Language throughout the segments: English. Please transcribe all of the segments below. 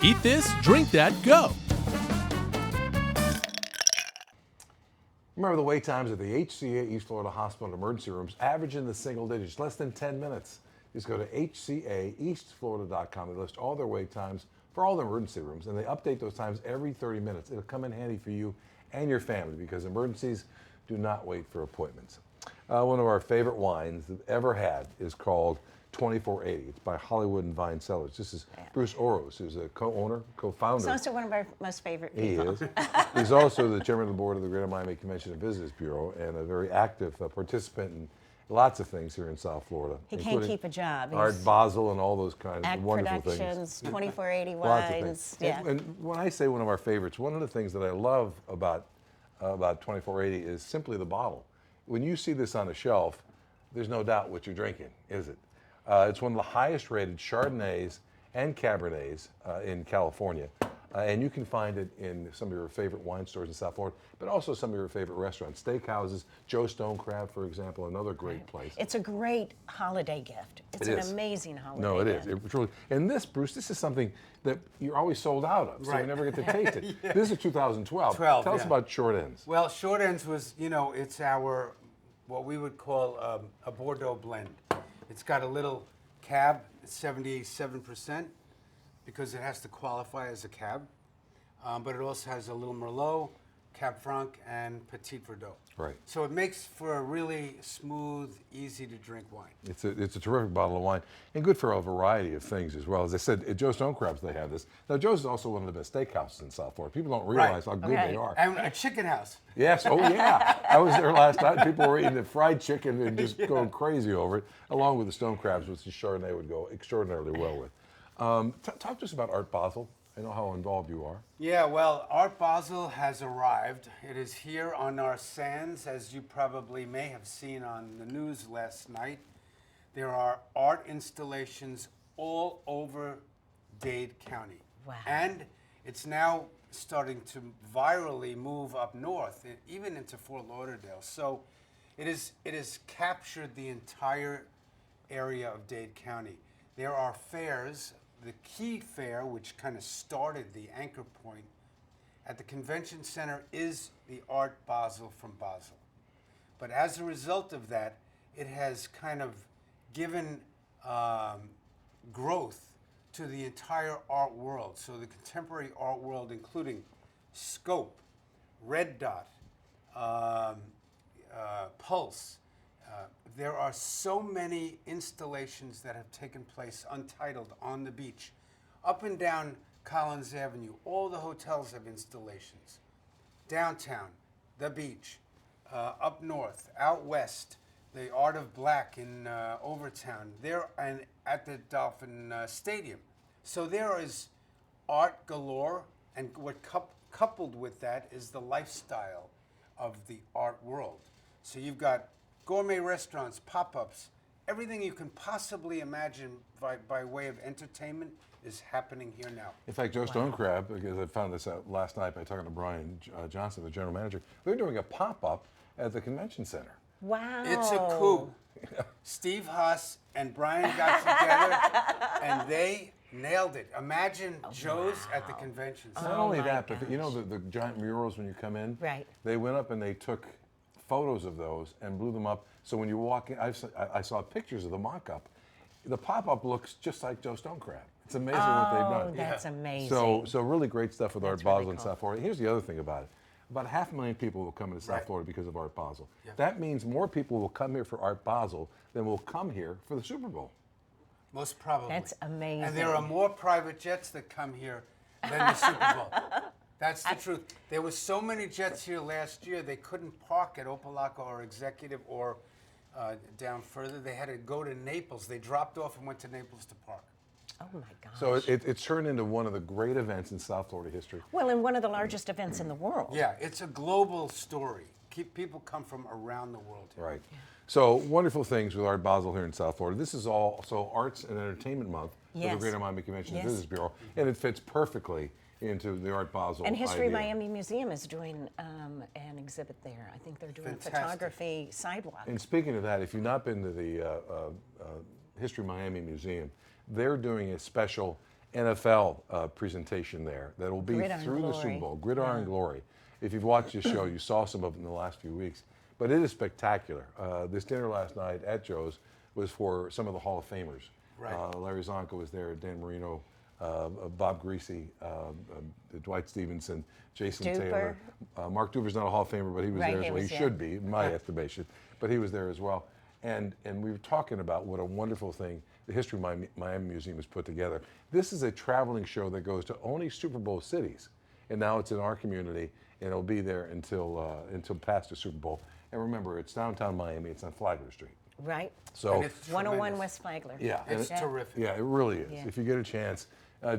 Eat this, drink that, go. Remember the wait times at the HCA East Florida Hospital emergency rooms average in the single digits, less than 10 minutes. Just go to hcaeastflorida.com. They list all their wait times for all the emergency rooms, and they update those times every 30 minutes. It'll come in handy for you and your family because emergencies do not wait for appointments. One of our favorite wines that ever had is called 2480. It's by Hollywood and Vine Cellars. This is Bruce Orosz, who's a co-owner, co-founder. He's also one of our most favorite He people. is. He's also the chairman of the board of the Greater Miami Convention and Visitors Bureau and a very active participant in lots of things here in South Florida. He can't keep a job. Art Basel and all those kinds Act of wonderful Productions, things. 2480 Lots of wines. things. Yeah. And when I say one of our favorites, one of the things that I love about 2480 is simply the bottle. When you see this on the shelf, there's no doubt what you're drinking, is it? It's one of the highest rated Chardonnays and Cabernets in California. And you can find it in some of your favorite wine stores in South Florida, but also some of your favorite restaurants, steakhouses. Joe Stone Crab, for example, another great place. It's a great holiday gift. It's an amazing holiday No, it gift. is. It truly. And this, Bruce, this is something that you're always sold out of, so you never get to taste it. This is 2012. Tell us about Short Ends. Well, Short Ends was, it's our, what we would call a Bordeaux blend. It's got a little cab, 77%, because it has to qualify as a cab. But it also has a little Merlot, Cab Franc, and Petit Verdot. Right. So it makes for a really smooth, easy to drink wine. It's a terrific bottle of wine, and good for a variety of things as well. As I said, at Joe Stone Crabs they have this. Now Joe's is also one of the best steakhouses in South Florida. People don't realize how good they are. And a chicken house. Yes, oh yeah. I was there last night. People were eating the fried chicken and just going crazy over it, along with the Stone Crabs, which the Chardonnay would go extraordinarily well with. Talk to us about Art Basel. I know how involved you are. Yeah, well, Art Basel has arrived. It is here on our sands, as you probably may have seen on the news last night. There are art installations all over Dade County. Wow. And it's now starting to virally move up north, even into Fort Lauderdale. So it has captured the entire area of Dade County. There are fairs. The key fair, which kind of started the anchor point at the convention center, is the Art Basel from Basel. But as a result of that, it has kind of given growth to the entire art world. So the contemporary art world, including Scope, Red Dot, Pulse. There are so many installations that have taken place untitled on the beach. Up and down Collins Avenue, all the hotels have installations. Downtown, the beach. Up north, out west, the Art of Black in Overtown. There and at the Dolphin Stadium. So there is art galore, and what coupled with that is the lifestyle of the art world. So you've got gourmet restaurants, pop-ups, everything you can possibly imagine by way of entertainment is happening here now. In fact, Joe Stone Crab, because I found this out last night by talking to Brian Johnson, the general manager, they're doing a pop-up at the convention center. Wow. It's a coup. Steve Haas and Brian got together and they nailed it. Imagine Joe's at the convention center. Not only that, but you know the giant murals when you come in? Right. They went up and they took photos of those and blew them up. So when you walk in, I saw pictures of the mock-up. The pop-up looks just like Joe Stone Crab. It's amazing what they've done. That's amazing. So really great stuff with Art really Basel in cool. South Florida. Here's the other thing about it. About 500,000 people will come into South Florida because of Art Basel. That means more people will come here for Art Basel than will come here for the Super Bowl. Most probably. That's amazing. And there are more private jets that come here than the Super Bowl. That's the truth. There were so many jets here last year, they couldn't park at Opelika or Executive or down further. They had to go to Naples. They dropped off and went to Naples to park. Oh my gosh. So it's turned into one of the great events in South Florida history. Well, and one of the largest events in the world. Yeah, it's a global story. People come from around the world here. Right. So wonderful things with Art Basel here in South Florida. This is also Arts and Entertainment Month for the Yes. Greater Miami Convention and Yes. Visitors Bureau, and it fits perfectly into the Art Basel And History idea. Miami Museum is doing an exhibit there. I think they're doing Fantastic. a photography sidewalk. And speaking of that, if you've not been to the History Miami Museum, they're doing a special NFL presentation there that will be Gridiron through the Glory. Super Bowl, Gridiron Glory. If you've watched the show, you saw some of it in the last few weeks. But it is spectacular. This dinner last night at Joe's was for some of the Hall of Famers. Right. Larry Zonka was there, Dan Marino, Bob Greasy, Dwight Stevenson, Jason Duper. Taylor. Mark Duper's not a Hall of Famer, but he was Right, there as he well. was, He yeah. should be, in my estimation. But he was there as well. And we were talking about what a wonderful thing the History of Miami Museum has put together. This is a traveling show that goes to only Super Bowl cities. And now it's in our community, and it'll be there until past the Super Bowl. And remember, it's downtown Miami. It's on Flagler Street. Right. So And it's 101 tremendous. West Flagler. yeah, It's and terrific. yeah, it really is. Yeah. If you get a chance,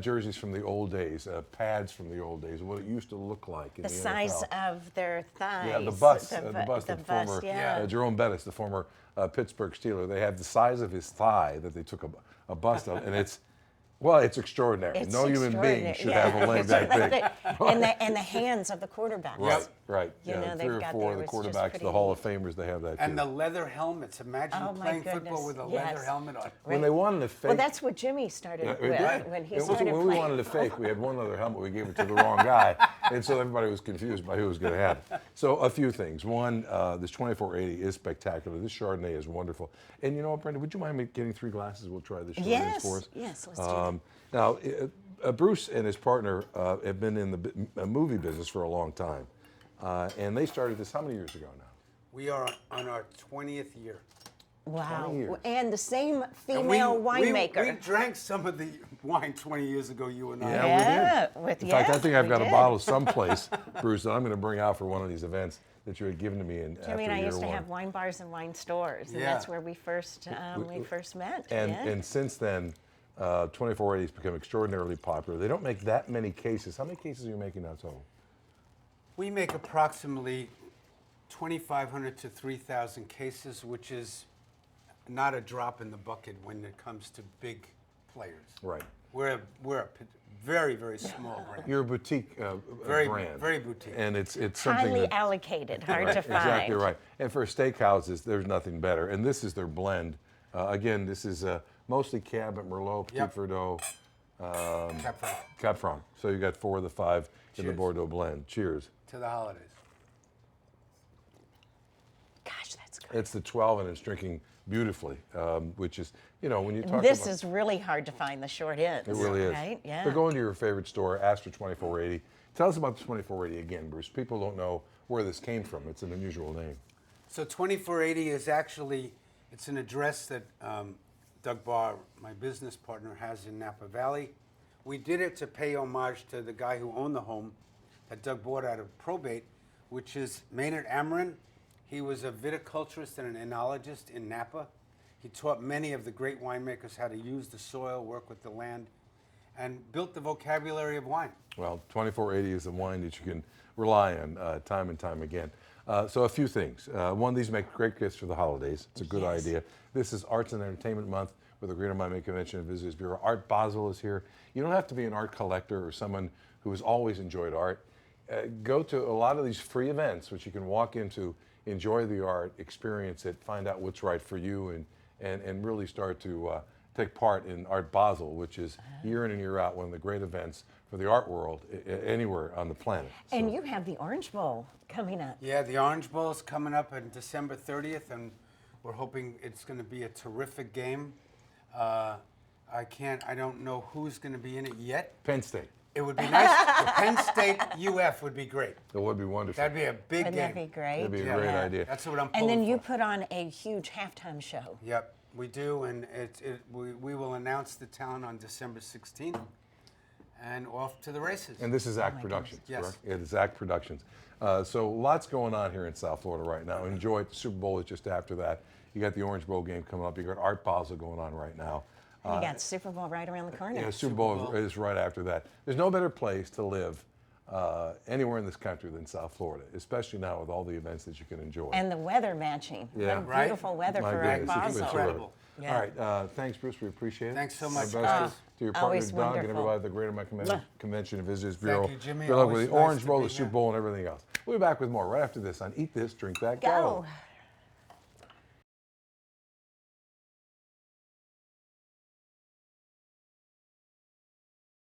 jerseys from the old days, pads from the old days, what it used to look like in The the size NFL. of their thighs. Yeah, the bust, the the bust, former yeah. Jerome Bettis, the former Pittsburgh Steeler. They have the size of his thigh that they took a bust of, and it's extraordinary. It's no human being extraordinary, should yeah. have a leg that big. and the hands of the quarterbacks. Right, right. You know, Yeah, they've 3 or got 4 of there, the it's just quarterbacks, pretty the Hall neat. of Famers, they have that And too. the leather helmets. Imagine Oh, my playing football goodness, with a yes. leather helmet on. When they wanted to fake, Well, that's what Jimmy started Yeah, with it did. when he It was started when we playing. wanted to fake, we had one other helmet. We gave it to the wrong guy, and so everybody was confused by who was going to have it. So a few things. One, this 2480 is spectacular. This Chardonnay is wonderful. And you know what, Brenda? Would you mind me getting 3 glasses? We'll try this Chardonnay Yes, for us. yes, let's do that. Now, Bruce and his partner have been in the movie business for a long time, and they started this how many years ago now? We are on our 20th year. Wow. 20 years. And the same And female winemaker. We drank some of the wine 20 years ago, you and I. Yeah, Yeah, we did. with- In fact, I yes, think I've we got a did. bottle someplace, Bruce, that I'm going to bring out for one of these events that you had given to me in after Jimmy and I year used to one. have wine bars and wine stores, and Yeah. that's where we first met. And yeah. and since then, 2480 has become extraordinarily popular. They don't make that many cases. How many cases are you making now total? We make approximately 2,500 to 3,000 cases, which is not a drop in the bucket when it comes to big players. Right. We're a very, very small brand. You're a boutique Very, brand. very boutique. And it's something Highly that, allocated, hard right, to find. exactly right. And for steakhouses, there's nothing better. And this is their blend. Again, this is mostly Cabernet Merlot, Petit Yep. Verdot, Cap Franc. Cap Franc. So you got 4 of the 5 in the Cheers. Bordeaux blend. Cheers. To the holidays. Gosh, that's good. It's the 12 and it's drinking beautifully, which is, you know, when you talk This about... is really hard to find the short ends. It really is. Right? Yeah. So go into your favorite store, ask for 2480. Tell us about the 2480 again, Bruce. People don't know where this came from. It's an unusual name. So 2480 is actually, it's an address that Doug Barr, my business partner, has in Napa Valley. We did it to pay homage to the guy who owned the home that Doug bought out of probate, which is Maynard Ameren. He was a viticulturist and an enologist in Napa. He taught many of the great winemakers how to use the soil, work with the land, and built the vocabulary of wine. Well, 2480 is a wine that you can rely on time and time again. So a few things. One, these make great gifts for the holidays. It's a good Yes. idea. This is Arts and Entertainment Month with the Greater Miami Convention and Visitors Bureau. Art Basel is here. You don't have to be an art collector or someone who has always enjoyed art. Go to a lot of these free events, which you can walk into, enjoy the art, experience it, find out what's right for you, and really start to take part in Art Basel, which is year in and year out one of the great events for the art world anywhere on the planet. And So- you have the Orange Bowl coming up. Yeah, the Orange Bowl is coming up on December 30th, and we're hoping it's going to be a terrific game. I don't know who's going to be in it yet. Penn State. It would be nice. The Penn State UF would be great. That would be wonderful. That'd be a big Wouldn't game. that be great? That'd be a Yeah. great Yeah. idea. That's what I'm And pulling then you for. put on a huge halftime show. Yep, we do, and we will announce the talent on December 16th, and off to the races. And this is Act my Productions, goodness. correct? It is Act Productions. So lots going on here in South Florida right now. Enjoy it. The Super Bowl is just after that. You got the Orange Bowl game coming up. You got Art Basel going on right now. You got Super Bowl right around the corner. Yeah, Super Bowl is right after that. There's no better place to live anywhere in this country than South Florida, especially now with all the events that you can enjoy. And the weather matching. Yeah. What Right? beautiful weather My for goodness, Art it's Basel. incredible. Yeah. All right, thanks, Bruce. We appreciate it. Thanks so My much, best guys. to your partner, Always Doug, and wonderful. everybody at the Greater Miami Convention and Visitors Bureau. you, Jimmy. Good luck with Always the nice Orange to Bowl, be the Super here. Bowl, and everything else. We'll be back with more right after this on Eat This, Drink That, Go.